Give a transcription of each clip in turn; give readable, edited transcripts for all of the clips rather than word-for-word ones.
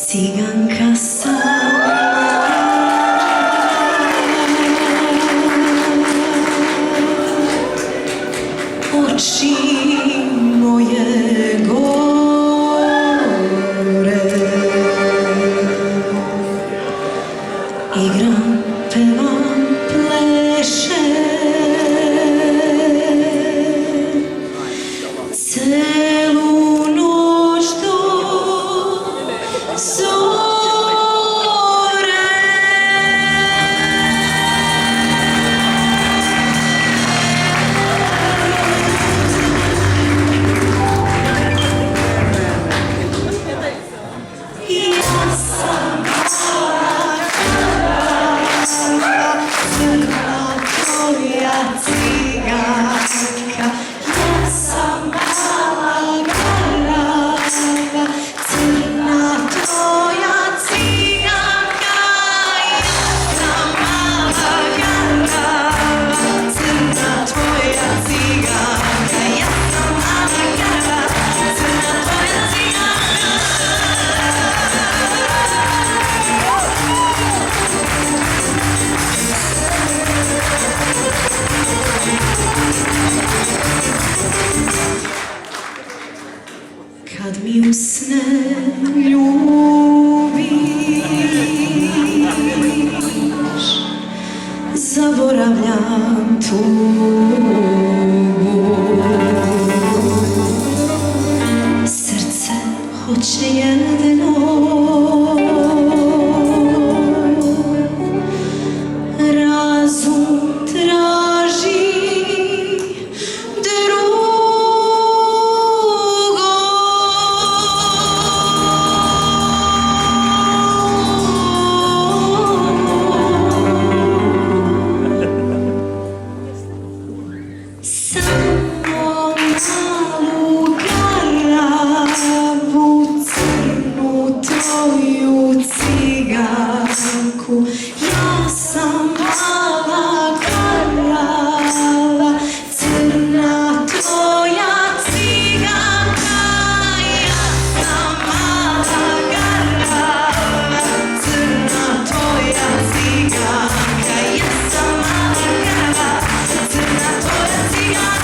Ciganka sam, oči moje gore, igram, pevam, plešem celu noć do zore. Ja sam crna tvoja ciganka, ja sam mala garava, crna tvoja ciganka, ja sam mala garava, crna tvoja ciganka, ja sam mala garava, crna tvoja ciganka. Kad mi usne ljubiš, zaboravljam tugu. Srce hoće jedno, razum traži samo malu garavu, crnu tvoju ciganku, ja sam mala garava, crna tvoja ciganka, ja sam mala garava, crna tvoja ciganka, ja sam mala garava, crna tvoja ciganka.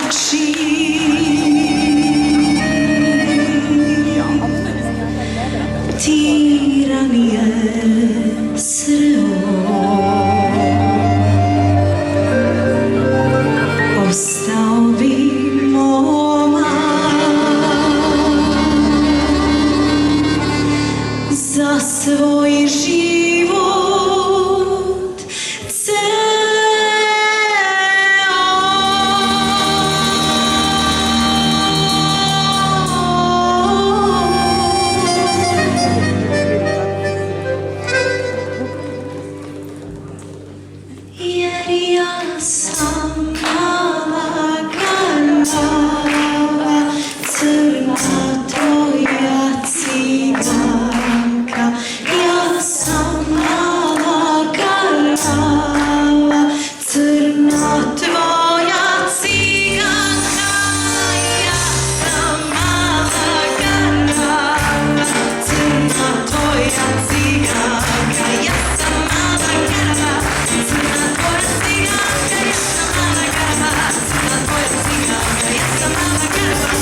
Oči tiranije sreo, ostao bi momak za svoj život jer ja sam mala garava, crna tvoja ciganka, ja sam mala garava, crna tvoja ciganka, ja sam mala garava, crna tvoja ciganka, ja sam mala garava, crna tvoja ciganka, ja sam mala garava, crna tvoja ciganka, ja sam mala garava.